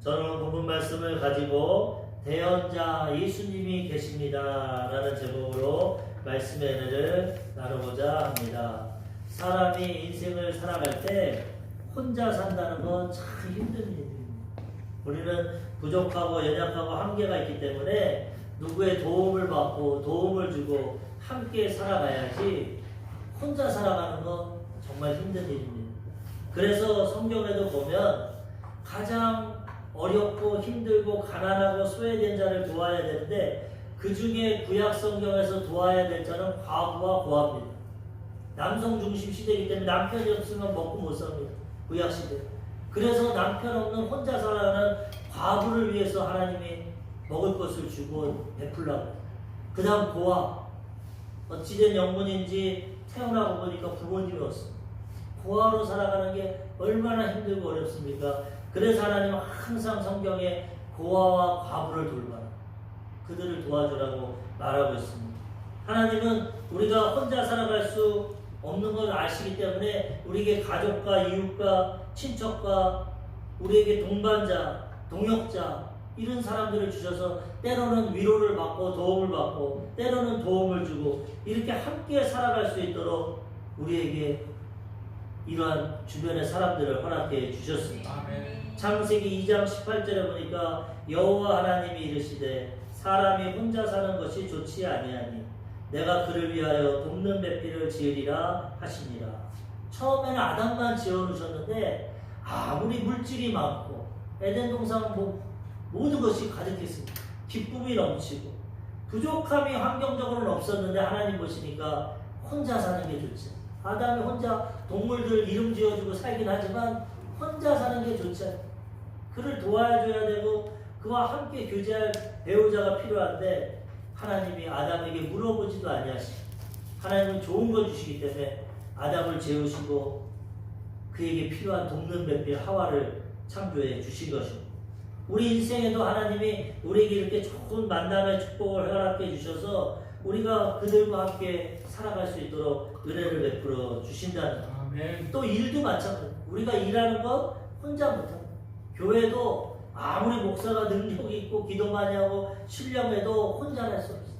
저는 본문 말씀을 가지고 대언자 예수님이 계십니다 라는 제목으로 말씀의 은혜를 나누고자 합니다. 사람이 인생을 살아갈 때 혼자 산다는 건 참 힘든 일입니다. 우리는 부족하고 연약하고 한계가 있기 때문에 누구의 도움을 받고 도움을 주고 함께 살아가야지 혼자 살아가는 건 정말 힘든 일입니다. 그래서 성경에도 보면 가장 어렵고 힘들고 가난하고 소외된 자를 도와야 되는데 그 중에 구약 성경에서 도와야 될 자는 과부와 고아입니다. 남성 중심 시대이기 때문에 남편이 없으면 먹고 못 삽니다. 구약 시대. 그래서 남편 없는 혼자 살아가는 과부를 위해서 하나님이 먹을 것을 주고 베풀라고. 그 다음 고아. 어찌된 영문인지 태어나고 보니까 부모님이 없어. 고아로 살아가는 게 얼마나 힘들고 어렵습니까? 그래서 하나님은 항상 성경에 고아와 과부를 돌봐라. 그들을 도와주라고 말하고 있습니다. 하나님은 우리가 혼자 살아갈 수 없는 걸 아시기 때문에 우리에게 가족과 이웃과 친척과 우리에게 동반자, 동역자 이런 사람들을 주셔서 때로는 위로를 받고 도움을 받고 때로는 도움을 주고 이렇게 함께 살아갈 수 있도록 우리에게 이러한 주변의 사람들을 허락해 주셨습니다. 아멘. 창세기 2장 18절에 보니까 여호와 하나님이 이르시되 사람이 혼자 사는 것이 좋지 아니하니 내가 그를 위하여 돕는 배필을 지으리라 하시니라. 처음에는 아담만 지어놓으셨는데 아무리 물질이 많고 에덴 동산 모든 것이 가득했습니다. 기쁨이 넘치고 부족함이 환경적으로는 없었는데 하나님 보시니까 혼자 사는 게 좋지. 아담이 혼자 동물들 이름 지어주고 살긴 하지만 혼자 사는 게 좋지 않아요. 그를 도와줘야 되고 그와 함께 교제할 배우자가 필요한데 하나님이 아담에게 물어보지도 아니하시고 하나님은 좋은 걸 주시기 때문에 아담을 재우시고 그에게 필요한 돕는 배필 하와를 창조해 주신 것입니다. 우리 인생에도 하나님이 우리에게 이렇게 좋은 만남의 축복을 허락해 주셔서 우리가 그들과 함께 살아갈 수 있도록 은혜를 베풀어 주신다는 것. 아멘. 또 일도 마찬가지입니다. 우리가 일하는 것 혼자 못합니다. 교회도 아무리 목사가 능력이 있고 기도 많이 하고 신령해도 혼자 할 수 없어요.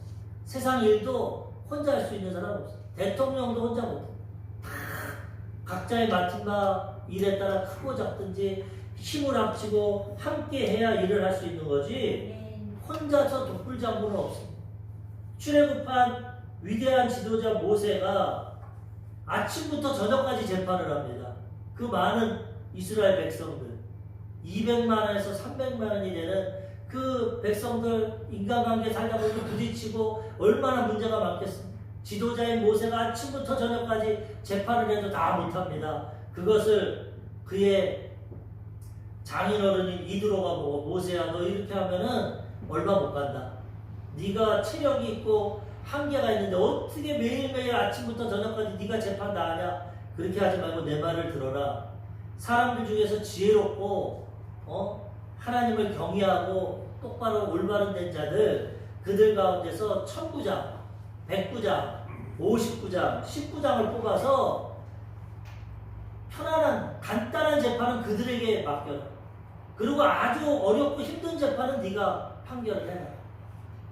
세상 일도 혼자 할 수 있는 사람 없어요. 대통령도 혼자 못해요. 다 각자의 맡은 바 일에 따라 크고 작든지 힘을 합치고 함께 해야 일을 할 수 있는 거지 혼자서 독불장군은 없습니다. 출애굽한 위대한 지도자 모세가 아침부터 저녁까지 재판을 합니다. 그 많은 이스라엘 백성들 200만원에서 300만원이 되는 그 백성들 인간관계 살다 보니 부딪히고 얼마나 문제가 많겠습니까? 지도자인 모세가 아침부터 저녁까지 재판을 해도 다 못합니다. 그것을 그의 장인어른인 이드로가 보고 모세야 너 이렇게 하면은 얼마 못 간다. 네가 체력이 있고 한계가 있는데 어떻게 매일매일 아침부터 저녁까지 네가 재판 다 하냐. 그렇게 하지 말고 내 말을 들어라. 사람들 중에서 지혜롭고 하나님을 경외하고 똑바로 올바른 된 자들 그들 가운데서 1000구장, 100구장, 59장, 19장을 뽑아서 편안한 간단한 재판은 그들에게 맡겨라. 그리고 아주 어렵고 힘든 재판은 네가 판결을 해라.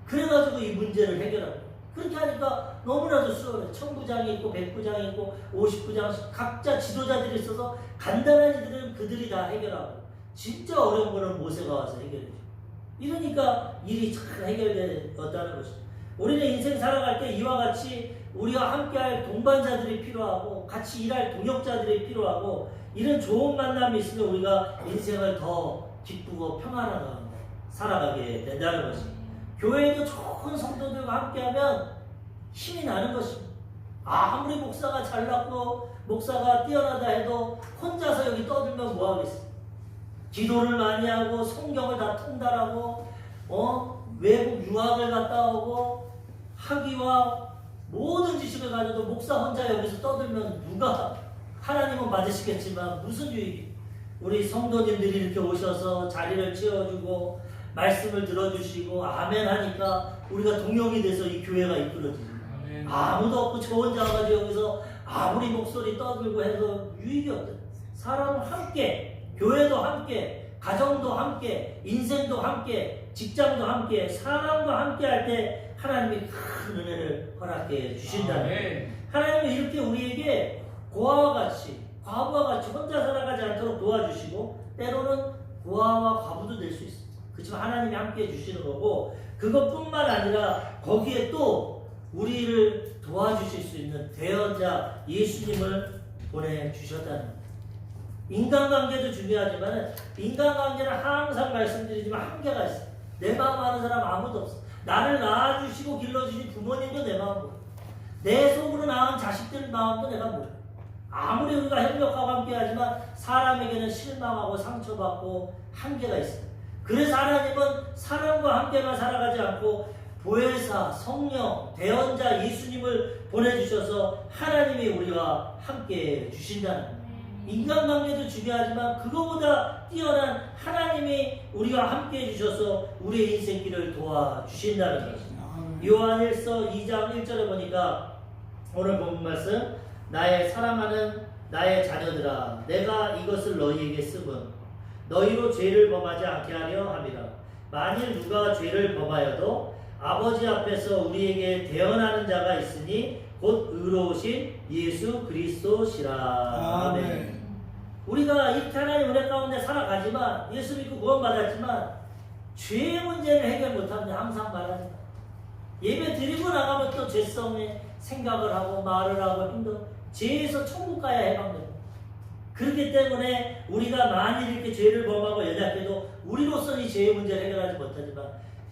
그래가지고 이 문제를 해결하라. 그렇게 하니까 너무나도 수월해. 1000구장이 있고 100구장이 있고 59장 각자 지도자들이 있어서 간단한 일들은 그들이 다 해결하고 진짜 어려운 거는 모세가 와서 해결해 줘. 이러니까 일이 잘 해결되었다는 것이죠. 우리는 인생 살아갈 때 이와 같이 우리와 함께할 동반자들이 필요하고 같이 일할 동역자들이 필요하고 이런 좋은 만남이 있으면 우리가 인생을 더 기쁘고 평안한 가운데 살아가게 된다는 것입니다. 교회에도 좋은 성도들과 함께하면 힘이 나는 것입니다. 아무리 목사가 잘났고 목사가 뛰어나다 해도 혼자서 여기 떠들면 뭐하겠어요. 기도를 많이 하고 성경을 다 통달하고 외국 유학을 갔다 오고 학위와 모든 지식을 가져도 목사 혼자 여기서 떠들면 누가 하나님은 맞으시겠지만 무슨 유익이. 우리 성도님들이 이렇게 오셔서 자리를 채워주고 말씀을 들어주시고 아멘 하니까 우리가 동역이 돼서 이 교회가 이끌어지죠. 아무도 없고 저 혼자 와가지고 여기서 아무리 목소리 떠들고 해서 유익이 없다. 사람은 함께 교회도 함께 가정도 함께, 인생도 함께, 직장도 함께, 사람과 함께 할 때 하나님이 큰 은혜를 허락해 주신다는 거예요. 하나님은 이렇게 우리에게 고아와 같이, 과부와 같이 혼자 살아가지 않도록 도와주시고 때로는 고아와 과부도 될 수 있어요. 그렇지만 하나님이 함께 해주시는 거고, 그것뿐만 아니라 거기에 또 우리를 도와주실 수 있는 대언자 예수님을 보내주셨다는 거예요. 인간관계도 중요하지만 인간관계는 항상 말씀드리지만 한계가 있어요. 내 마음 아는 사람 아무도 없어. 나를 낳아주시고 길러주신 부모님도 내 마음 몰라. 내 속으로 낳은 자식들 마음도 내가 몰라. 아무리 우리가 협력하고 함께하지만 사람에게는 실망하고 상처받고 한계가 있어요. 그래서 하나님은 사람과 함께만 살아가지 않고 보혜사, 성령, 대언자 예수님을 보내주셔서 하나님이 우리와 함께 주신다는 거예요. 인간관계도 중요하지만 그거보다 뛰어난 하나님이 우리와 함께 해주셔서 우리의 인생길을 도와주신다는 거죠. 요한일서 2장 1절에 보니까 오늘 본 말씀, 나의 사랑하는 나의 자녀들아, 내가 이것을 너희에게 쓰면 너희로 죄를 범하지 않게 하려 함이라. 만일 누가 죄를 범하여도 아버지 앞에서 우리에게 대언하는 자가 있으니 곧 의로우신 예수 그리스도시라. 아멘. 우리가 이렇게 하나님 은혜 가운데 살아가지만, 예수 믿고 구원받았지만 죄의 문제를 해결 못하면 항상 말하는 거예요. 예배 드리고 나가면 또 죄성에 생각을 하고 말을 하고 힘들어. 죄에서 천국 가야 해방됩니다. 그렇기 때문에 우리가 만일 이렇게 죄를 범하고 연약해도 우리로서는 이 죄의 문제를 해결하지 못하지만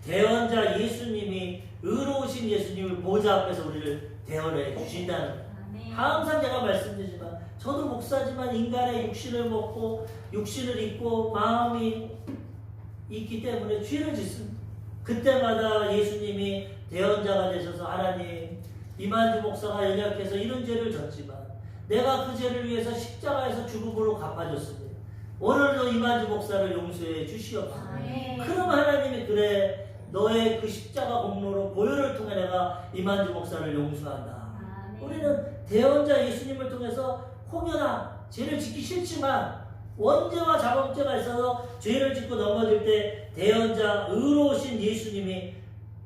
대언자 예수님이, 의로우신 예수님을 보좌 앞에서 우리를 대언해 주신다는 거예요. 항상 제가 말씀드리지만 저도 목사지만 인간의 육신을 먹고 육신을 입고 마음이 있기 때문에 죄를 짓습니다. 그때마다 예수님이 대언자가 되셔서 하나님, 이만주 목사가 연약해서 이런 죄를 졌지만 내가 그 죄를 위해서 십자가에서 죽음으로 갚아줬습니다. 오늘도 이만주 목사를 용서해 주시옵소서. 그럼 하나님이 그래, 너의 그 십자가 공로로 보혈을 통해 내가 이만주 목사를 용서한다. 우리는 대언자 예수님을 통해서 혹여나 죄를 짓기 싫지만 원죄와 자범죄가 있어서 죄를 짓고 넘어질 때 대언자 의로우신 예수님이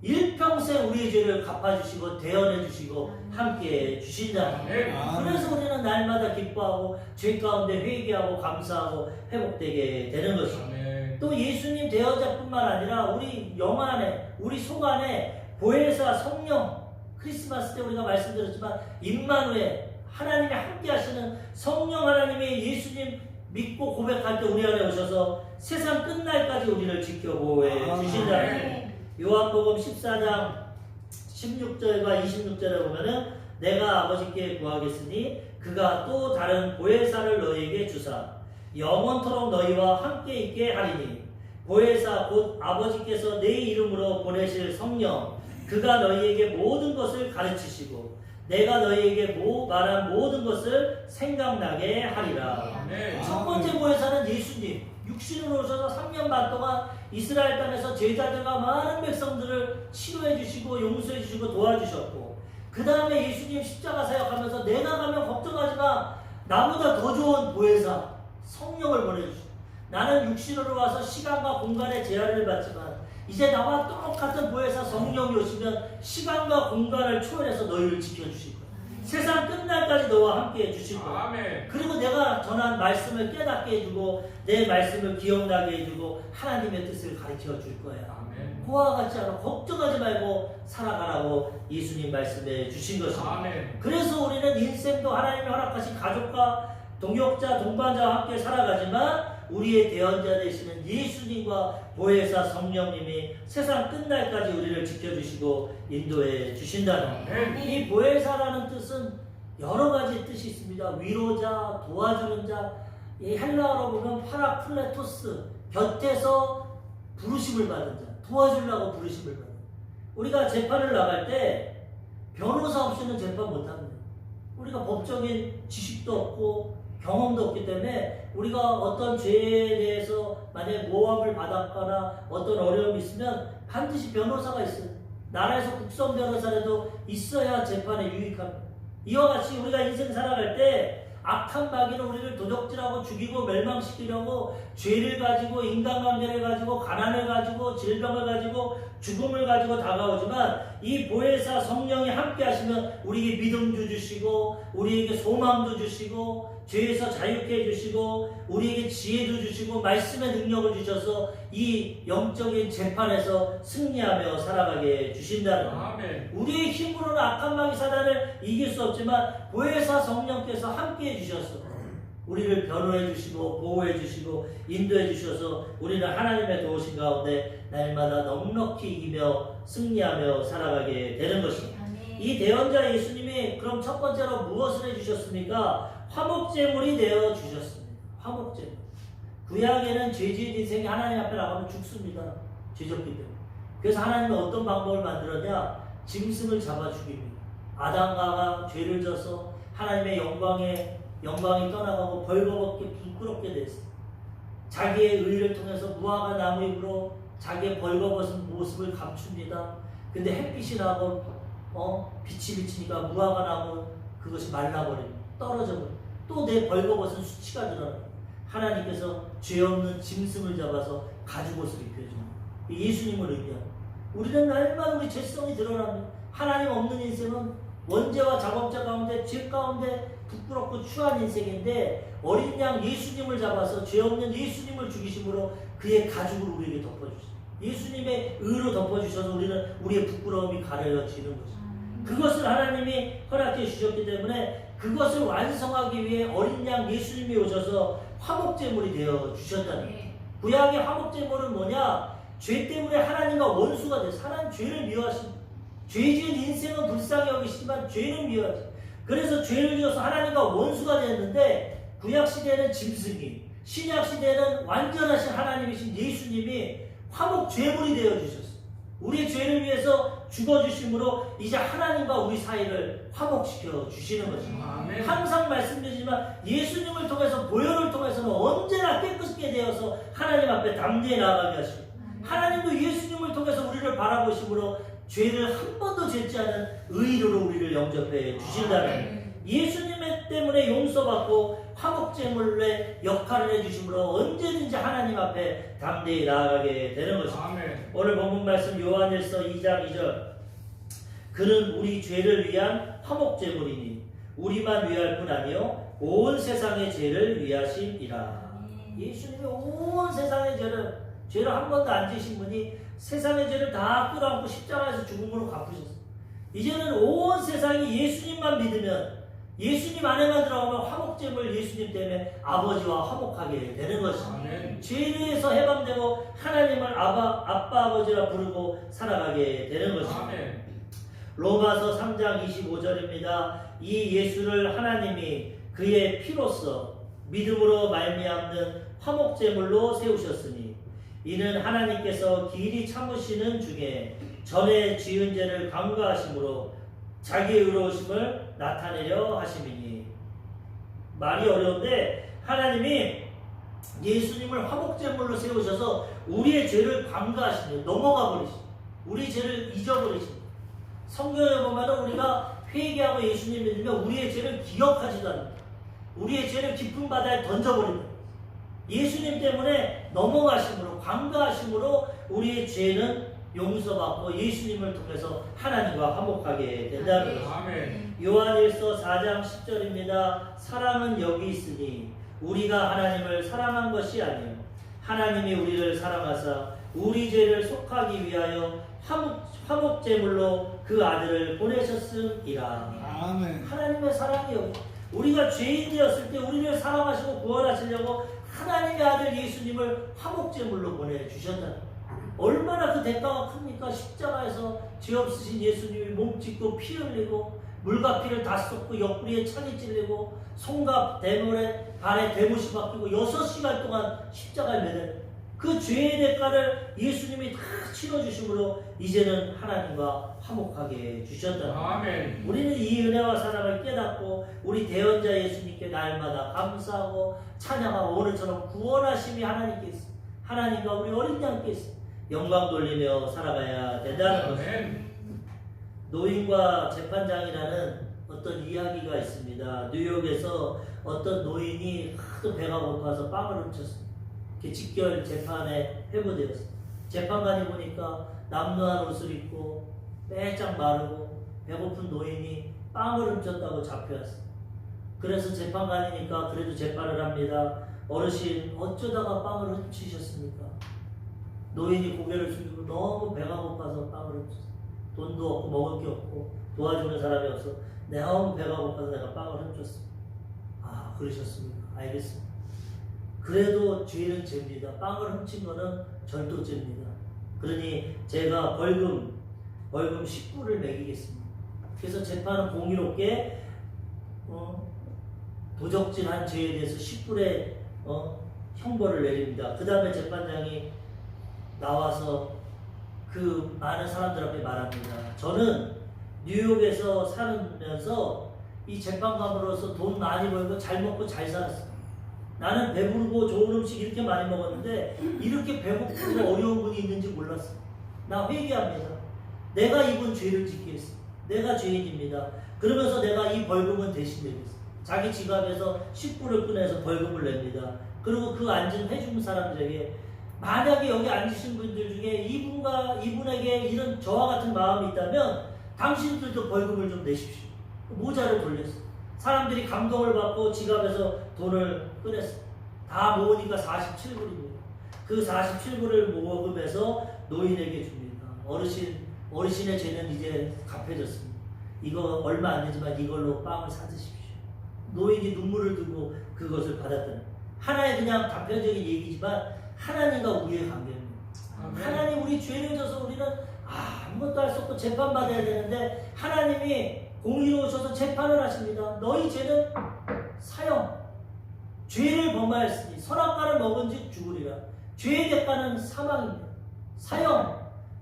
일평생 우리의 죄를 갚아주시고 대언해주시고 함께 주신다. 그래서 우리는 날마다 기뻐하고 죄 가운데 회개하고 감사하고 회복되게 되는 것입니다. 또 예수님 대언자뿐만 아니라 우리 영 안에, 우리 속 안에 보혜사 성령, 크리스마스 때 우리가 말씀드렸지만 임마누엘, 하나님이 함께 하시는 성령 하나님의 예수님 믿고 고백할 때 우리 안에 오셔서 세상 끝날까지 우리를 지켜보해 주신다는 요한복음 14장 16절과 26절에 보면은 내가 아버지께 구하겠으니 그가 또 다른 보혜사를 너희에게 주사 영원토록 너희와 함께 있게 하리니 보혜사 곧 아버지께서 내 이름으로 보내실 성령, 그가 너희에게 모든 것을 가르치시고 내가 너희에게 말한 모든 것을 생각나게 하리라. 첫 번째 보혜사는 예수님, 육신으로 오셔서 3년 반 동안 이스라엘 땅에서 제자들과 많은 백성들을 치료해 주시고 용서해 주시고 도와주셨고, 그 다음에 예수님 십자가 사역하면서 내가 가면 걱정하지 마, 나보다 더 좋은 보혜사 성령을 보내주시고, 나는 육신으로 와서 시간과 공간의 제한을 받지만 이제 나와 똑같은 보혜사 성령이 오시면 시간과 공간을 초월해서 너희를 지켜주실 거야. 세상 끝날까지 너와 함께 해주실 거야. 그리고 내가 전한 말씀을 깨닫게 해주고 내 말씀을 기억나게 해주고 하나님의 뜻을 가르쳐 줄 거야. 그와 같지 않아 걱정하지 말고 살아가라고 예수님 말씀해 주신 것입니다. 그래서 우리는 인생도 하나님이 허락하신 가족과 동역자, 동반자와 함께 살아가지만 우리의 대언자 되시는 예수님과 보혜사 성령님이 세상 끝날까지 우리를 지켜주시고 인도해 주신다는 이 보혜사라는 뜻은 여러 가지 뜻이 있습니다. 위로자, 도와주는 자, 이 헬라어로 보면 파라클레토스, 곁에서 부르심을 받은 자, 도와주려고 부르심을 받는. 우리가 재판을 나갈 때 변호사 없이는 재판 못합니다. 우리가 법적인 지식도 없고 경험도 없기 때문에 우리가 어떤 죄에 대해서 만약에 모함을 받았거나 어떤 어려움이 있으면 반드시 변호사가 있어요. 나라에서 국선 변호사라도 있어야 재판에 유익합니다. 이와 같이 우리가 인생 살아갈 때 악한 마귀는 우리를 도적질하고 죽이고 멸망시키려고 죄를 가지고 인간관계를 가지고 가난을 가지고 질병을 가지고 죽음을 가지고 다가오지만 이 보혜사 성령이 함께 하시면 우리에게 믿음도 주시고 우리에게 소망도 주시고 죄에서 자유케 해주시고 우리에게 지혜도 주시고 말씀의 능력을 주셔서 이 영적인 재판에서 승리하며 살아가게 주신다는 거예요. 우리의 힘으로는 악한 마귀 사단을 이길 수 없지만 보혜사 성령께서 함께 해주셔서 우리를 변호해 주시고 보호해 주시고 인도해 주셔서 우리는 하나님의 도우신 가운데 날마다 넉넉히 이기며 승리하며 살아가게 되는 것입니다. 이 대언자 예수님이 그럼 첫 번째로 무엇을 해주셨습니까? 화목제물이 되어 주셨습니다. 화목제물. 구약에는 죄지은 인생이 하나님 앞에 나가면 죽습니다. 죄졌기 때문에. 그래서 하나님은 어떤 방법을 만들었냐? 짐승을 잡아 죽입니다. 아담과가 죄를 져서 하나님의 영광이 떠나가고 벌거벗게 부끄럽게 됐어요. 자기의 의를 통해서 무화과 나무 잎으로 자기의 벌거벗은 모습을 감춥니다. 근데 햇빛이 나고 빛이 비치니까 무화과 나무 그것이 말라버립니다. 떨어져버립니다. 또 내 벌거벗은 수치가 드러나요. 하나님께서 죄 없는 짐승을 잡아서 가죽옷을 입혀줍니다. 예수님을 의미합니다. 우리는 날마다 우리 죄성이 드러납니다. 하나님 없는 인생은 원죄와 작업자 가운데 죄 가운데 부끄럽고 추한 인생인데 어린 양 예수님을 잡아서 죄 없는 예수님을 죽이심으로 그의 가죽을 우리에게 덮어주셨어요. 예수님의 의로 덮어주셔서 우리는 우리의 부끄러움이 가려지는 것입니다. 그것을 하나님이 허락해 주셨기 때문에 그것을 완성하기 위해 어린 양 예수님이 오셔서 화목제물이 되어 주셨다는 거예요. 구약의 화목제물은 뭐냐? 죄 때문에 하나님과 원수가 돼서 하나님 죄를 미워하십니다. 죄 지은 인생은 불쌍히 여기시지만 죄는 미워하십니다. 그래서 죄를 지어서 하나님과 원수가 됐는데 구약시대에는 짐승이, 신약시대에는 완전하신 하나님이신 예수님이 화목제물이 되어 주셨어요. 우리의 죄를 위해서 죽어주심으로 이제 하나님과 우리 사이를 화목시켜 주시는 것입니다. 항상 말씀드리지만 예수님을 통해서 보혈을 통해서는 언제나 깨끗게 되어서 하나님 앞에 담대히 나아가게 하시고 하나님도 예수님을 통해서 우리를 바라보심으로 죄를 한 번도 짓지 않은 의로로 우리를 영접해 주신다는 예수님 때문에 용서받고 화목제물의 역할을 해주심으로 언제든지 하나님 앞에 담대히 나아가게 되는 것입니다. 오늘 본문 말씀 요한일서 2장 2절 그는 우리 죄를 위한 화목제물이니 우리만 위할 뿐 아니요 온 세상의 죄를 위하심이라. 예수님이 온 세상의 죄를 한 번도 안 지신 분이 세상의 죄를 다 끌어안고 십자가에서 죽음으로 갚으셨어요. 이제는 온 세상이 예수님만 믿으면 예수님 안에만 들어가면 화목제물 예수님 때문에 아버지와 화목하게 되는 것입니다. 죄에서 해방되고 하나님을 아빠 아버지라 부르고 살아가게 되는 것입니다. 로마서 3장 25절입니다. 이 예수를 하나님이 그의 피로써 믿음으로 말미암는 화목제물로 세우셨으니 이는 하나님께서 길이 참으시는 중에 전에 지은 죄를 간과하심으로 자기의 의로우심을 나타내려 하심이니. 말이 어려운데 하나님이 예수님을 화목제물로 세우셔서 우리의 죄를 간과하시니 넘어가 버리시니 우리 죄를 잊어버리시니. 성경에 보면 우리가 회개하고 예수님 믿으면 우리의 죄를 기억하지도 않습니다. 우리의 죄를 깊은 바다에 던져버립니다. 예수님 때문에 넘어가심으로 간과하심으로 우리의 죄는 용서받고 예수님을 통해서 하나님과 화목하게 된다는 것입니다. 요한일서 4장 10절입니다. 사랑은 여기 있으니 우리가 하나님을 사랑한 것이 아니요 하나님이 우리를 사랑하사 우리 죄를 속하기 위하여 화목제물로 그 아들을 보내셨음이라. 아멘. 하나님의 사랑이요. 우리가 죄인 되었을 때 우리를 사랑하시고 구원하시려고 하나님의 아들 예수님을 화목제물로 보내주셨다. 얼마나 그 대가가 큽니까? 십자가에서 죄 없으신 예수님이 몸짓고 피 흘리고 물과 피를 다 쏟고 옆구리에 창이 찔리고 손과 대물에 발에 대못이 박히고 6시간 동안 십자가에 매달 그 죄의 대가를 예수님이 다 치러주심으로 이제는 하나님과 화목하게 주셨다. 아멘. 우리는 이 은혜와 사랑을 깨닫고 우리 대언자 예수님께 날마다 감사하고 찬양하고 오늘처럼 구원하심이 하나님께 있어. 하나님과 우리 어린 양께 있어. 영광 돌리며 살아가야 된다는 것입니다. 노인과 재판장이라는 어떤 이야기가 있습니다. 뉴욕에서 어떤 노인이 하도 배가 고파서 빵을 훔쳤습니다. 직결 재판에 회부되었습니다. 재판관이 보니까 남루한 옷을 입고 빼짝 마르고 배고픈 노인이 빵을 훔쳤다고 잡혀왔습니다. 그래서 재판관이니까 그래도 재판을 합니다. 어르신 어쩌다가 빵을 훔치셨습니까? 노인이 고개를 숙이고 너무 배가 고파서 빵을 훔쳤어요. 돈도 없고 먹을 게 없고 도와주는 사람이 없어 너무 배가 고파서 내가 빵을 훔쳤어. 아, 그러셨습니까? 알겠습니다. 그래도 죄는 죄입니다. 빵을 훔친 거는 절도죄입니다. 그러니 제가 벌금 10불을 매기겠습니다. 그래서 재판은 공의롭게 도적질한 죄에 대해서 10불의 형벌을 내립니다. 그 다음에 재판장이 나와서 그 많은 사람들 앞에 말합니다. 저는 뉴욕에서 살면서 이 재판관으로서 돈 많이 벌고 잘 먹고 잘 살았습니다. 나는 배부르고 좋은 음식 이렇게 많이 먹었는데 이렇게 배고프고 어려운 분이 있는지 몰랐어. 나 회개합니다. 내가 입은 죄를 짓겠습니다. 내가 죄인입니다. 그러면서 내가 이 벌금은 대신 내겠습니다. 자기 지갑에서 10불을 꺼내서 벌금을 냅니다. 그리고 그 앉은 회중 사람들에게 만약에 여기 앉으신 분들 중에 이분에게 이런 저와 같은 마음이 있다면 당신들도 벌금을 좀 내십시오. 모자를 돌렸어요. 사람들이 감동을 받고 지갑에서 돈을 꺼냈어요. 다 모으니까 47불입니다. 그 47불을 모금해서 노인에게 줍니다. 어르신의 죄는 이제 갚여졌습니다. 이거 얼마 안 되지만 이걸로 빵을 사드십시오. 노인이 눈물을 두고 그것을 받았다는 하나의 그냥 단편적인 얘기지만 하나님과 우리의 관계입니다. 하나님 우리 죄를 져서 우리는 아무것도 할 수 없고 재판받아야 되는데 하나님이 공의로우셔서 재판을 하십니다. 너희 죄는 사형, 죄를 범하였으니 선악과를 먹은즉 죽으리라. 죄의 대가는 사망입니다. 사형.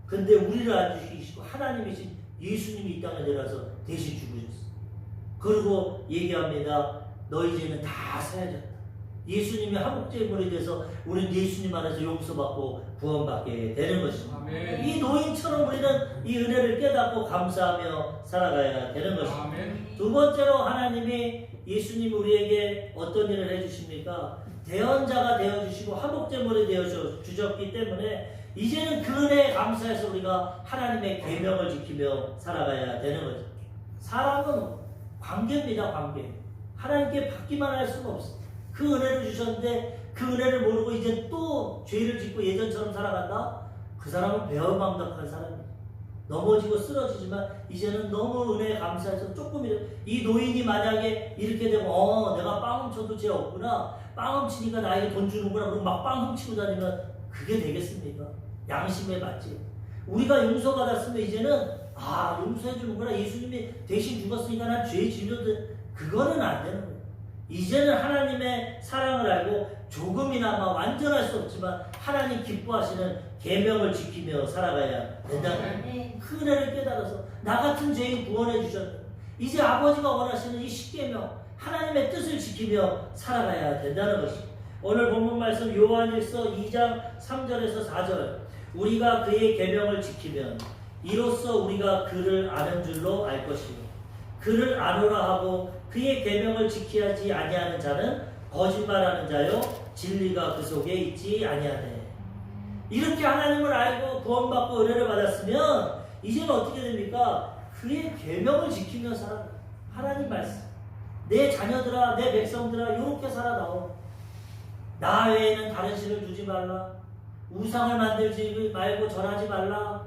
근데 우리를 안 죽이시고 하나님이신 예수님이 이 땅에 내려와서 대신 죽으셨어요. 그리고 얘기합니다. 너희 죄는 다 사해졌다. 예수님이 한목제물이 돼서 우리는 예수님 안에서 용서받고 구원받게 되는 것입니다. 아멘. 이 노인처럼 우리는 이 은혜를 깨닫고 감사하며 살아가야 되는 것입니다. 아멘. 두 번째로 하나님이 예수님이 우리에게 어떤 일을 해주십니까? 대언자가 되어주시고 한목제물이 되어주셨기 때문에 이제는 그 은혜에 감사해서 우리가 하나님의 계명을 지키며 살아가야 되는 거죠. 사람은 관계입니다. 관계. 하나님께 받기만 할 수가 없어요. 그 은혜를 주셨는데 그 은혜를 모르고 이제 또 죄를 짓고 예전처럼 살아간다? 그 사람은 배은망덕한 사람이에요. 넘어지고 쓰러지지만 이제는 너무 은혜에 감사해서 조금이라도 이 노인이 만약에 이렇게 되면 내가 빵 훔쳐도 죄 없구나. 빵 훔치니까 나에게 돈 주는구나. 그럼 막 빵 훔치고 다니면 그게 되겠습니까? 양심에 맞지. 우리가 용서받았으면 이제는 용서해 주는구나. 예수님이 대신 죽었으니까 난 죄 지려도 그거는 안 되는 거예요. 이제는 하나님의 사랑을 알고 조금이나마 완전할 수 없지만 하나님 기뻐하시는 계명을 지키며 살아가야 된다는 거예요. 그 은혜를 깨달아서 나 같은 죄인 구원해 주셨다. 이제 아버지가 원하시는 이 십계명 하나님의 뜻을 지키며 살아가야 된다는 것입니다. 오늘 본문 말씀 요한일서 2장 3절에서 4절 우리가 그의 계명을 지키면 이로써 우리가 그를 아는 줄로 알 것이요 그를 아노라 하고 그의 계명을 지키지 아니하는 자는 거짓말하는 자요 진리가 그 속에 있지 아니하네. 이렇게 하나님을 알고 구원받고 은혜를 받았으면 이제는 어떻게 됩니까? 그의 계명을 지키며 살아. 하나님 말씀. 내 자녀들아 내 백성들아 이렇게 살아나오. 나 외에는 다른 신을 두지 말라. 우상을 만들지 말고 절하지 말라.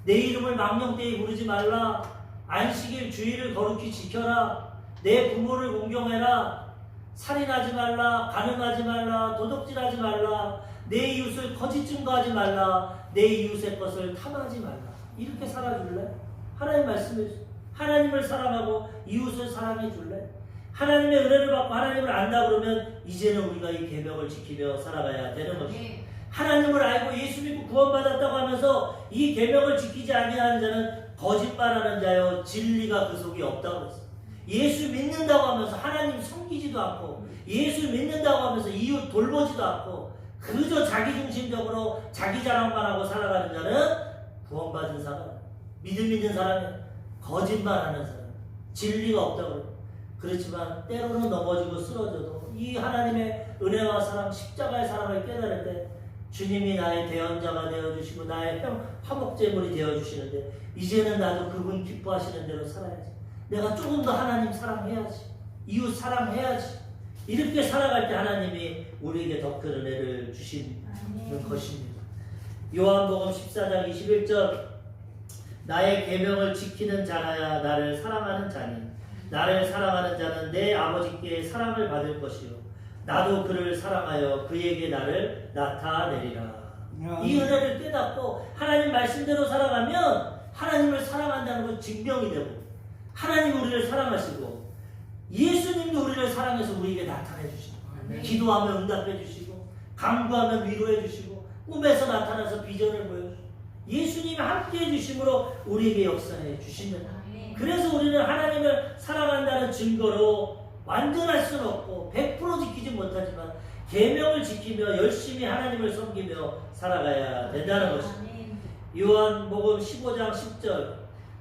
내 이름을 망령되이 부르지 말라. 안식일 주일을 거룩히 지켜라. 내 부모를 공경해라. 살인하지 말라. 간음하지 말라. 도둑질하지 말라. 내 이웃을 거짓 증거하지 말라. 내 이웃의 것을 탐하지 말라. 이렇게 살아줄래? 하나님 말씀해 주세요. 하나님을 사랑하고 이웃을 사랑해 줄래? 하나님의 은혜를 받고 하나님을 안다 그러면 이제는 우리가 이 계명을 지키며 살아가야 되는 것입니다. 하나님을 알고 예수 믿고 구원받았다고 하면서 이 계명을 지키지 아니하는 자는 거짓말하는 자요 진리가 그 속에 없다고 했어요. 예수 믿는다고 하면서 하나님 섬기지도 않고 예수 믿는다고 하면서 이웃 돌보지도 않고 그저 자기중심적으로 자기 자랑만 하고 살아가는 자는 구원받은 사람, 믿음 있는 사람이 거짓말하는 사람, 진리가 없다고. 그렇지만 때로는 넘어지고 쓰러져도 이 하나님의 은혜와 사랑, 십자가의 사랑을 깨달을 때 주님이 나의 대언자가 되어주시고 나의 화목제물이 되어주시는데 이제는 나도 그분 기뻐하시는 대로 살아야지. 내가 조금 더 하나님 사랑해야지. 이웃 사랑해야지. 이렇게 살아갈 때 하나님이 우리에게 더 큰 은혜를 주시는 것입니다. 요한복음 14장 21절 나의 계명을 지키는 자라야 나를 사랑하는 자니 나를 사랑하는 자는 내 아버지께 사랑을 받을 것이요 나도 그를 사랑하여 그에게 나를 나타내리라. 이 은혜를 깨닫고 하나님 말씀대로 살아가면 하나님을 사랑한다는 건 증명이 되고 하나님 우리를 사랑하시고 예수님도 우리를 사랑해서 우리에게 나타내 주시고 기도하면 응답해 주시고 간구하면 위로해 주시고 꿈에서 나타나서 비전을 보여주시고 예수님이 함께해 주심으로 우리에게 역사해 주십니다. 그래서 우리는 하나님을 사랑한다는 증거로 완전할 수는 없고 100% 지키지 못하지만 계명을 지키며 열심히 하나님을 섬기며 살아가야 된다는 것입니다. 요한복음 15장 10절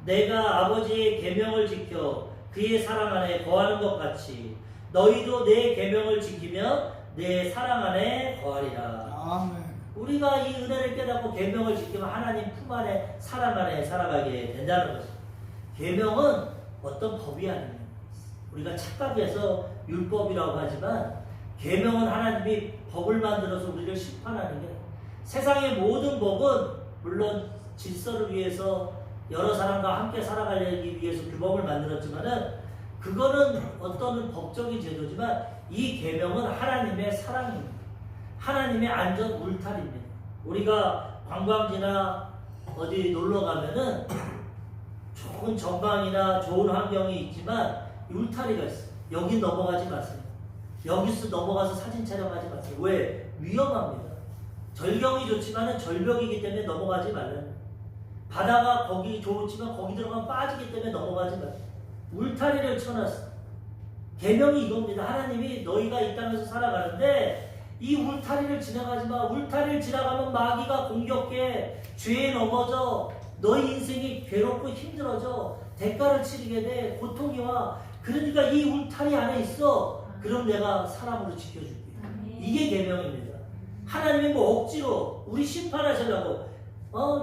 내가 아버지의 계명을 지켜 그의 사랑 안에 거하는 것 같이 너희도 내 계명을 지키며 내 사랑 안에 거하리라. 아멘. 우리가 이 은혜를 깨닫고 계명을 지키면 하나님 품 안에 사랑 안에 살아가게 된다는 것입니다. 계명은 어떤 법이 아닙니다. 우리가 착각해서 율법이라고 하지만 계명은 하나님이 법을 만들어서 우리를 심판하는 게 세상의 모든 법은 물론 질서를 위해서 여러 사람과 함께 살아가기 위해서 규범을 만들었지만은 그거는 어떤 법적인 제도지만 이 계명은 하나님의 사랑입니다. 하나님의 안전 울타리입니다. 우리가 관광지나 어디 놀러 가면은 좋은 전망이나 좋은 환경이 있지만 울타리가 있어요. 여기 넘어가지 마세요. 여기서 넘어가서 사진 촬영하지 마세요. 왜? 위험합니다. 절경이 좋지만 절벽이기 때문에 넘어가지 말라는. 바다가 거기 좋지만 거기 들어가면 빠지기 때문에 넘어가지 마세요. 울타리를 쳐놨어요. 계명이 이겁니다. 하나님이 너희가 이 땅에서 살아가는데 이 울타리를 지나가지 마. 울타리를 지나가면 마귀가 공격해. 죄에 넘어져. 너희 인생이 괴롭고 힘들어져. 대가를 치르게 돼. 고통이 와. 그러니까 이 울타리 안에 있어. 그럼 내가 사람으로 지켜줄게. 이게 계명입니다. 하나님이 뭐 억지로 우리 심판하시려고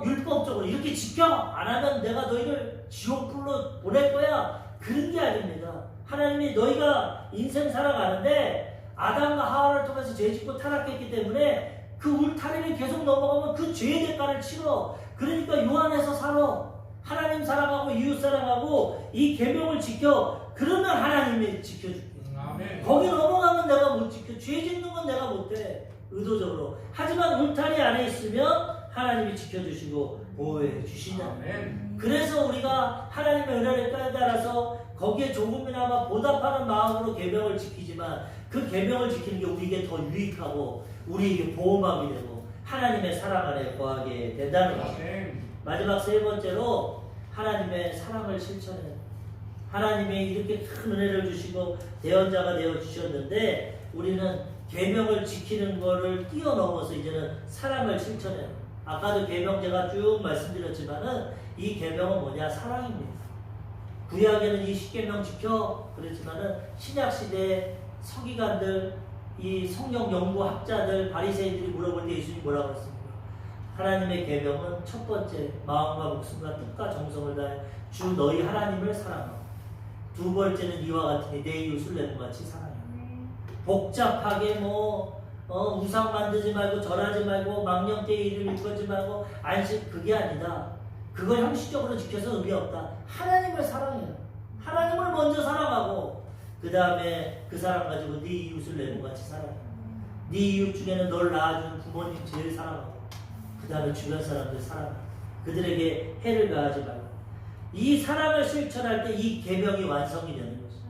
율법적으로 이렇게 지켜 안 하면 내가 너희를 지옥불로 보낼 거야. 그런 게 아닙니다. 하나님이 너희가 인생 살아가는데 아담과 하와를 통해서 죄짓고 타락했기 때문에 그 울타리를 계속 넘어가면 그 죄의 대가를 치러. 그러니까 요 안에서 살아. 하나님 사랑하고 이웃 사랑하고 이 계명을 지켜. 그러면 하나님이 지켜줄게. 아멘. 거기 넘어가면 내가 못 지켜. 죄 짓는 건 내가 못해. 의도적으로. 하지만 울타리 안에 있으면 하나님이 지켜주시고 보호해 주신다. 그래서 우리가 하나님의 은혜를 깨달아서 거기에 조금이나마 보답하는 마음으로 계명을 지키지만 그 계명을 지키는 게 우리에게 더 유익하고 우리에게 보호막이 되고 하나님의 사랑 안에 거하게 된다는 것입니다. 마지막 세 번째로 하나님의 사랑을 실천해요. 하나님이 이렇게 큰 은혜를 주시고 대언자가 되어 주셨는데 우리는 계명을 지키는 거를 뛰어넘어서 이제는 사랑을 실천해요. 아까도 계명 제가 쭉 말씀드렸지만은 이 계명은 뭐냐? 사랑입니다. 구약에는 이 십계명 지켜 그랬지만은 신약 시대에 서기관들, 이 성경 연구학자들, 바리새인들이 물어볼 때 예수님이 뭐라고 했습니까? 하나님의 계명은 첫 번째 마음과 목숨과 뜻과 정성을 다해 주 너희 하나님을 사랑하고 두 번째는 이와 같으니 내 이웃을 내 몸같이 사랑해. 복잡하게 우상 만들지 말고 절하지 말고 망령되이 일을 일컫지 말고 안식 그게 아니다. 그걸 형식적으로 지켜서 의미 없다. 하나님을 사랑해요. 하나님을 먼저 사랑하고 그 다음에 그 사랑 가지고 네 이웃을 내 몸같이 사랑해. 네 이웃 중에는 널 낳아준 부모님 제일 사랑하고 그 다음에 주변 사람들 사랑하고 그들에게 해를 가하지 말고 이 사랑을 실천할 때 이 계명이 완성이 되는 것이죠.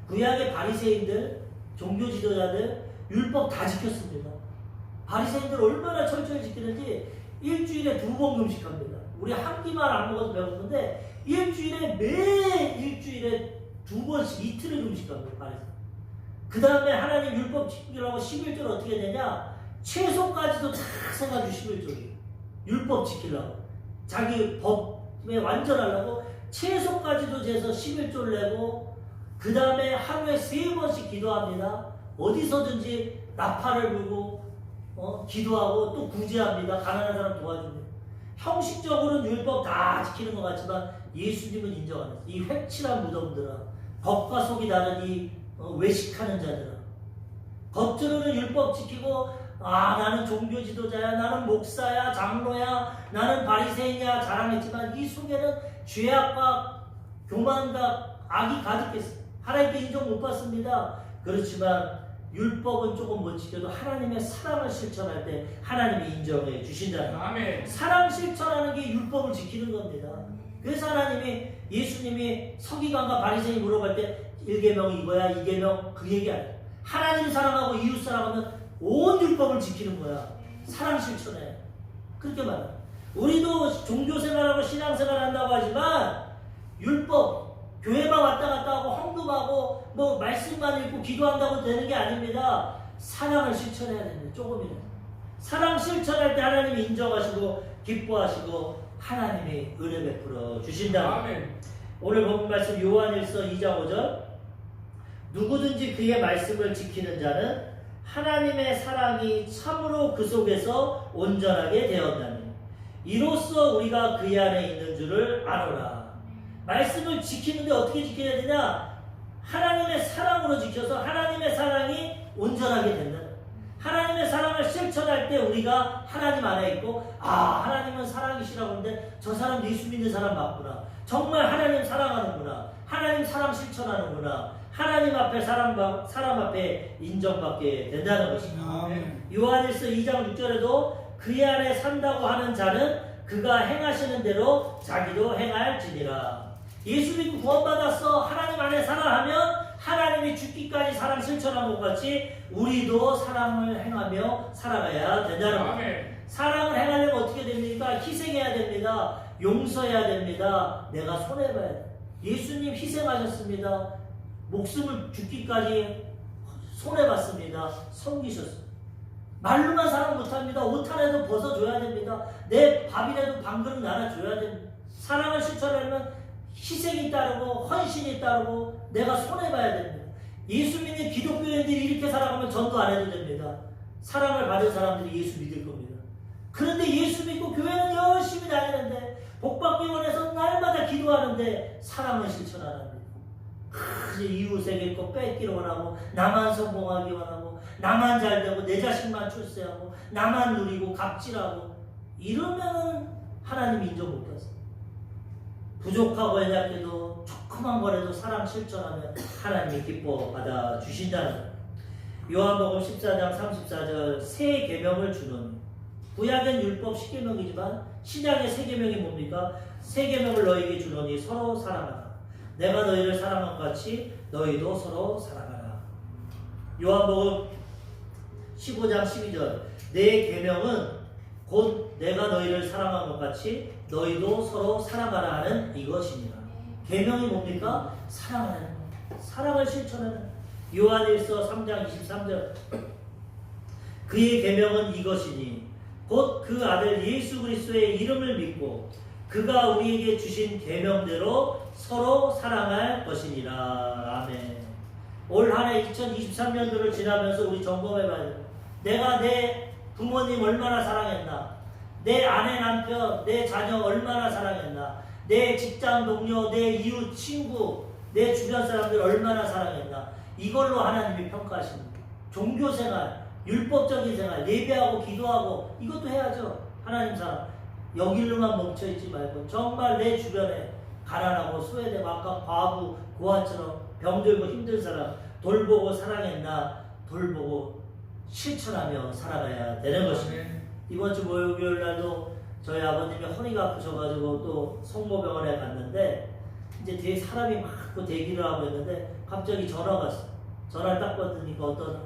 구약의 바리새인들, 종교 지도자들 율법 다 지켰습니다. 바리새인들 얼마나 철저히 지키는지 일주일에 2번 금식합니다. 우리 한 끼만 안 먹어서 배고픈데 매 일주일에 2번씩 이틀을 금식합니다. 바리새인. 그 다음에 하나님 율법 지키라고 11절 어떻게 되냐? 채소까지도 다 세가지고 11절이에요. 율법 지키려고. 자기 법에 완전하려고 채소까지도 재서 11조를 내고 그 다음에 하루에 3번씩 기도합니다. 어디서든지 나팔을 불고 기도하고 또 구제합니다. 가난한 사람 도와줍니다. 형식적으로는 율법 다 지키는 것 같지만 예수님은 인정합니다. 이 획칠한 무덤들아, 겉과 속이 다른 이 외식하는 자들아, 겉으로는 율법 지키고 나는 종교 지도자야, 나는 목사야, 장로야, 나는 바리새인이야 자랑했지만 이 속에는 죄악과 교만과 악이 가득했어요. 하나님께 인정 못 받습니다. 그렇지만 율법은 조금 못 지켜도 하나님의 사랑을 실천할 때 하나님이 인정해 주신다는 거예요. 사랑 실천하는 게 율법을 지키는 겁니다. 그래서 하나님이 예수님이 서기관과 바리새인이 물어볼 때 1계명 이거야, 2계명 그 얘기 아니에요. 하나님 사랑하고 이웃 사랑하면 온 율법을 지키는 거야. 사랑 실천해. 그렇게 말해요. 우리도 종교생활하고 신앙생활 한다고 하지만 율법 교회만 왔다 갔다 하고 헌금하고 뭐 말씀만 읽고 기도한다고 되는 게 아닙니다. 사랑을 실천해야 됩니다. 조금이라도. 사랑 실천할 때 하나님이 인정하시고 기뻐하시고 하나님이 은혜 베풀어 주신다. 아멘. 오늘 본 말씀 요한일서 2장 5절 누구든지 그의 말씀을 지키는 자는 하나님의 사랑이 참으로 그 속에서 온전하게 되었나니 이로써 우리가 그의 안에 있는 줄을 아노라. 말씀을 지키는데 어떻게 지켜야 되냐? 하나님의 사랑으로 지켜서 하나님의 사랑이 온전하게 된다. 하나님의 사랑을 실천할 때 우리가 하나님 안에 있고 하나님은 사랑이시라고 하는데 저 사람 예수 믿는 사람 맞구나. 정말 하나님 사랑하는구나. 하나님 사랑 실천하는구나. 하나님 앞에 사람 앞에 인정받게 된다는 것입니다. 요한일서 2장 6절에도 그의 안에 산다고 하는 자는 그가 행하시는 대로 자기도 행할지니라. 예수 믿고 구원받았어. 하나님 안에 살아가면 하나님이 죽기까지 사랑 실천한 것 같이 우리도 사랑을 행하며 살아가야 된다는 거예요. 사랑을 행하려면 어떻게 됩니까? 희생해야 됩니다. 용서해야 됩니다. 내가 손해봐야 돼. 예수님 희생하셨습니다. 목숨을 죽기까지 손해봤습니다. 섬기셨습니다. 말로만 사랑 못합니다. 옷 하나도 벗어줘야 됩니다. 내 밥이라도 반 그릇 나눠줘야 됩니다. 사랑을 실천하려면 희생이 따르고 헌신이 따르고 내가 손해봐야 됩니다. 예수 믿는 기독교인들이 이렇게 살아가면 전도 안 해도 됩니다. 사랑을 받은 사람들이 예수 믿을 겁니다. 그런데 예수 믿고 교회는 열심히 다니는데 복받기 원해서 날마다 기도하는데 사랑을 실천 안 합니다. 이웃에게 거 뺏기를 원하고 나만 성공하기 원하고 나만 잘되고 내 자식만 출세하고 나만 누리고 갑질하고 이러면은 하나님 인정 못 받습니다. 부족하고 연약해도 조그만 거라도 사랑 실천하면 하나님이 기뻐 받아 주신다는 거예요. 요한복음 14장 34절 새 계명을 주노니 구약은 율법 10계명이지만 신약의 새 계명이 뭡니까? 새 계명을 너희에게 주노니 서로 사랑하라. 내가 너희를 사랑한 것 같이 너희도 서로 사랑하라. 요한복음 15장 12절 내 계명은 곧 내가 너희를 사랑한 것 같이 너희도 서로 사랑하라 하는 이것이니라. 계명이 뭡니까? 사랑하는 것. 사랑을 실천하는 요한일서 3장 23절 그의 계명은 이것이니 곧 그 아들 예수 그리스도의 이름을 믿고 그가 우리에게 주신 계명대로 서로 사랑할 것이니라. 아멘. 올 한해 2023년도를 지나면서 우리 점검해봐야 돼요. 내가 내 부모님 얼마나 사랑했나? 내 아내 남편, 내 자녀 얼마나 사랑했나? 내 직장 동료, 내 이웃 친구, 내 주변 사람들 얼마나 사랑했나? 이걸로 하나님이 평가하십니다. 종교생활, 율법적인 생활, 예배하고 기도하고 이것도 해야죠. 하나님 사랑. 여기로만 멈춰있지 말고 정말 내 주변에 가난하고 소외되고 아까 과부, 고아처럼 병들고 힘든 사람 돌보고 사랑했나? 돌보고 실천하며 살아가야 되는 것입니다. 이번 주 목요일 날도 저희 아버님이 허리가 아프셔가지고 또 성모병원에 갔는데 이제 뒤에 사람이 많고 대기를 하고 있는데 갑자기 전화가 왔어요. 전화를 딱 받으니까 어떤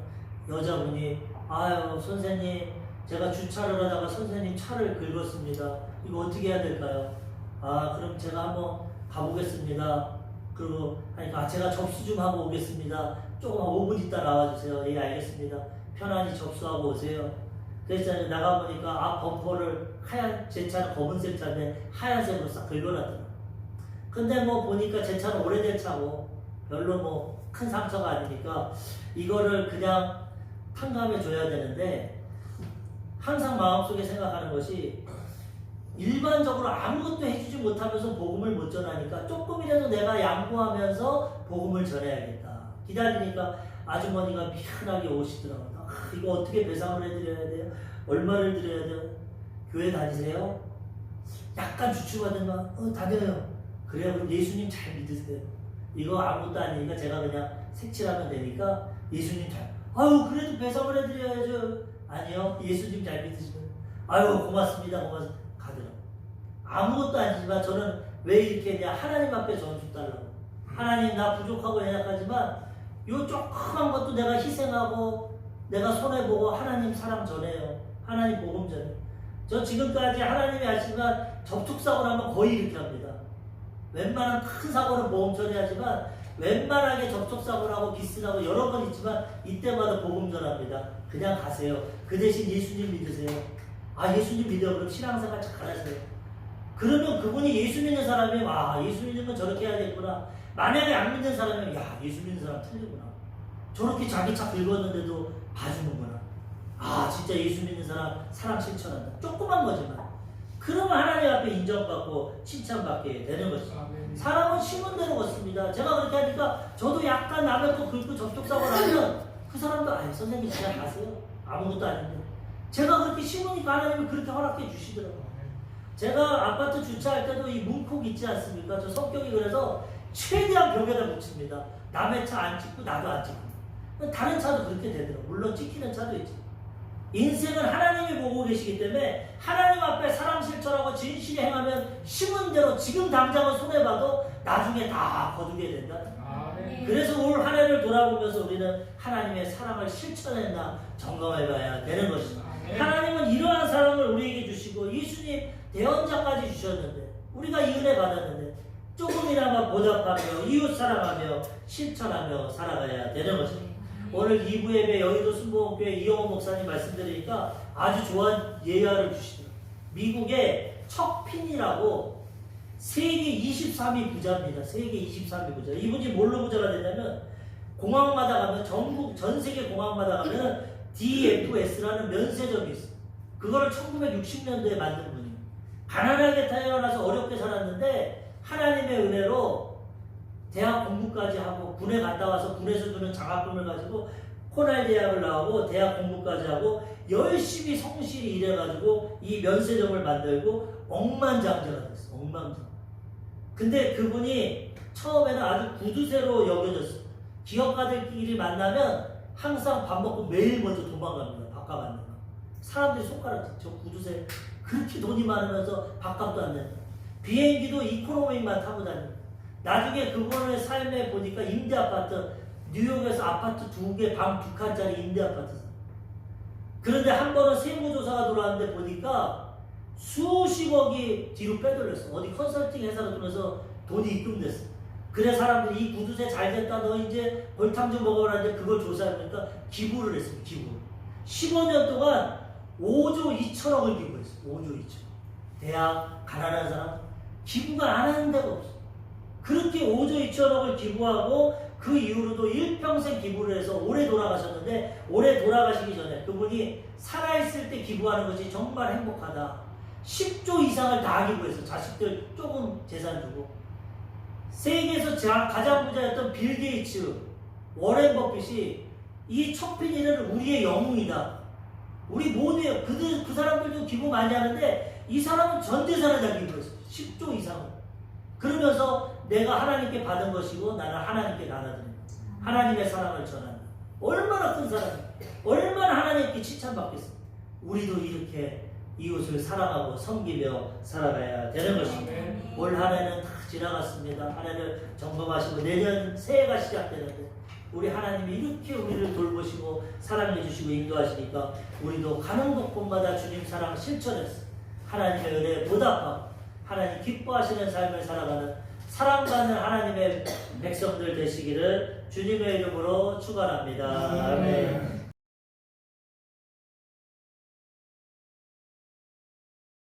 여자분이 아유 선생님 제가 주차를 하다가 선생님 차를 긁었습니다. 이거 어떻게 해야 될까요? 그럼 제가 한번 가보겠습니다. 그리고 하니까 제가 접수 좀 하고 오겠습니다. 조금 한 5분 있다 나와주세요. 예 알겠습니다. 편안히 접수하고 오세요. 그래서 나가보니까 범퍼를 하얀 제 차는 검은색 차인데 하얀색으로 싹 긁어놨더라고요. 근데 뭐 보니까 제 차는 오래된 차고 별로 뭐 큰 상처가 아니니까 이거를 그냥 탕감해 줘야 되는데 항상 마음속에 생각하는 것이 일반적으로 아무것도 해주지 못하면서 복음을 못 전하니까 조금이라도 내가 양보하면서 복음을 전해야겠다. 기다리니까 아주머니가 미안하게 오시더라고요. 이거 어떻게 배상을 해드려야 돼요? 얼마를 드려야 돼요? 교회 다니세요? 약간 주춤하던 거 다녀요. 그래요. 그럼 예수님 잘 믿으세요. 이거 아무것도 아니니까 제가 그냥 색칠하면 되니까 예수님 잘, 아유 그래도 배상을 해드려야죠. 아니요, 예수님 잘 믿으시면 아유 고맙습니다 가더라고요. 아무것도 아니지만 저는 왜 이렇게 했냐, 하나님 앞에 전수 달라고. 하나님 나 부족하고 연약하지만 요 조그만 것도 내가 희생하고 내가 손해보고 하나님 사랑 전해요. 하나님 복음 전해요. 저 지금까지 하나님이 아시지만 접촉사고를 하면 거의 이렇게 합니다. 웬만한 큰 사고는 보험 처리하지만 웬만하게 접촉사고를 하고 기스나고 여러 번 있지만 이때마다 복음 전합니다. 그냥 가세요. 그 대신 예수님 믿으세요. 아 예수님 믿어. 그럼 신앙생활 잘하세요. 그러면 그분이 예수 믿는 사람이 아 예수 믿는 건 저렇게 해야겠구나. 만약에 안 믿는 사람이면 야 예수 믿는 사람 틀리구나. 저렇게 자기 차 긁었는데도 봐주는구나. 아 진짜 예수 믿는 사람 사랑 실천한다. 조그만 거지만 그러면 하나님 앞에 인정받고 칭찬받게 되는 것이죠. 사람은 심은 대로 걷습니다. 제가 그렇게 하니까 저도 약간 남의 거 긁고 접촉사고를 하면 그 사람도 아니 선생님 그냥 가세요. 아무것도 아닌데 제가 그렇게 심으니까 하나님이 그렇게 허락해 주시더라고요. 제가 아파트 주차할 때도 이 문콕 있지 않습니까? 저 성격이 그래서 최대한 벽에다 묻힙니다. 남의 차 안 찍고 나도 안 찍고. 다른 차도 그렇게 되더라고요. 물론 찍히는 차도 있죠. 인생은 하나님이 보고 계시기 때문에 하나님 앞에 사랑 실천하고 진실히 행하면 심은 대로 지금 당장은 손해봐도 나중에 다 거두게 된다. 그래서 올 한 해를 돌아보면서 우리는 하나님의 사랑을 실천했나 점검해봐야 되는 것입니다. 하나님은 이러한 사랑을 우리에게 주시고 예수님 대언자까지 주셨는데 우리가 이 은혜 받았는데 조금이나마 보답하며 이웃 사랑하며 실천하며 살아가야 되는 것입니다. 오늘 2부 예배 여의도 순복음교회 이영호 목사님 말씀드리니까 아주 좋은 예화를 주시더라고요. 미국의 척핀이라고 세계 23위 부자입니다. 세계 23위 부자. 이분이 뭘로 부자가 됐냐면 공항마다 가면 전국 전 세계 공항마다 가면 DFS라는 면세점이 있어요. 그거를 1960년도에 만든 분이에요. 가난하게 태어나서 어렵게 살았는데 하나님의 은혜로 대학 공부까지 하고 군에 갔다 와서 군에서 주는 장학금을 가지고 코넬 대학을 나오고 대학 공부까지 하고 열심히 성실히 일해가지고 이 면세점을 만들고 억만장자가 됐어. 억만장. 근데 그분이 처음에는 아주 구두쇠로 여겨졌어. 기업가들끼리 만나면 항상 밥 먹고 매일 먼저 도망갑니다. 밥값 안 내고. 사람들이 손가락 저 구두쇠 그렇게 돈이 많으면서 밥값도 안 낸다. 비행기도 이코노미만 타고 다닙니다. 나중에 그분의 삶에 보니까 임대 아파트, 뉴욕에서 아파트 2개, 방 2칸짜리 임대 아파트. 그런데 한 번은 세무조사가 들어왔는데 보니까 수십억이 뒤로 빼돌렸어. 어디 컨설팅 회사로 들어서 돈이 입금됐어. 그래 사람들이 이 구두쇠 잘 됐다. 너 이제 골탕 좀 먹어라는데 그걸 조사하니까 기부를 했습니다. 기부. 15년 동안 5조 2천억을 기부했어. 5조 2천억. 대학, 가난한 사람 기부가 안 하는 데가 없어. 그렇게 5조 2천억을 기부하고 그 이후로도 일평생 기부를 해서 올해 돌아가셨는데 올해 돌아가시기 전에 그분이 살아있을 때 기부하는 것이 정말 행복하다. 10조 이상을 다 기부해서 자식들 조금 재산 주고 세계에서 가장 부자였던 빌 게이츠, 워렌 버핏이 이 척핀이는 우리의 영웅이다. 우리 모두예요. 그 사람들도 기부 많이 하는데 이 사람은 전 재산을 다 기부했어요. 10조 이상을. 그러면서 내가 하나님께 받은 것이고 나는 하나님께 나눠드린다. 하나님의 사랑을 전한다. 얼마나 큰 사랑이야. 얼마나 하나님께 칭찬받겠어. 우리도 이렇게 이웃을 사랑하고 섬기며 살아가야 되는 것입니다. 올 한 해는 다 지나갔습니다. 한 해를 점검하시고 내년 새해가 시작되는데 우리 하나님이 이렇게 우리를 돌보시고 사랑해 주시고 인도하시니까 우리도 가는 곳곳마다 주님 사랑 실천해서 하나님의 은혜에 보답하고 하나님 기뻐하시는 삶을 살아가는 사랑받는 하나님의 백성들 되시기를 주님의 이름으로 축원합니다. 아멘.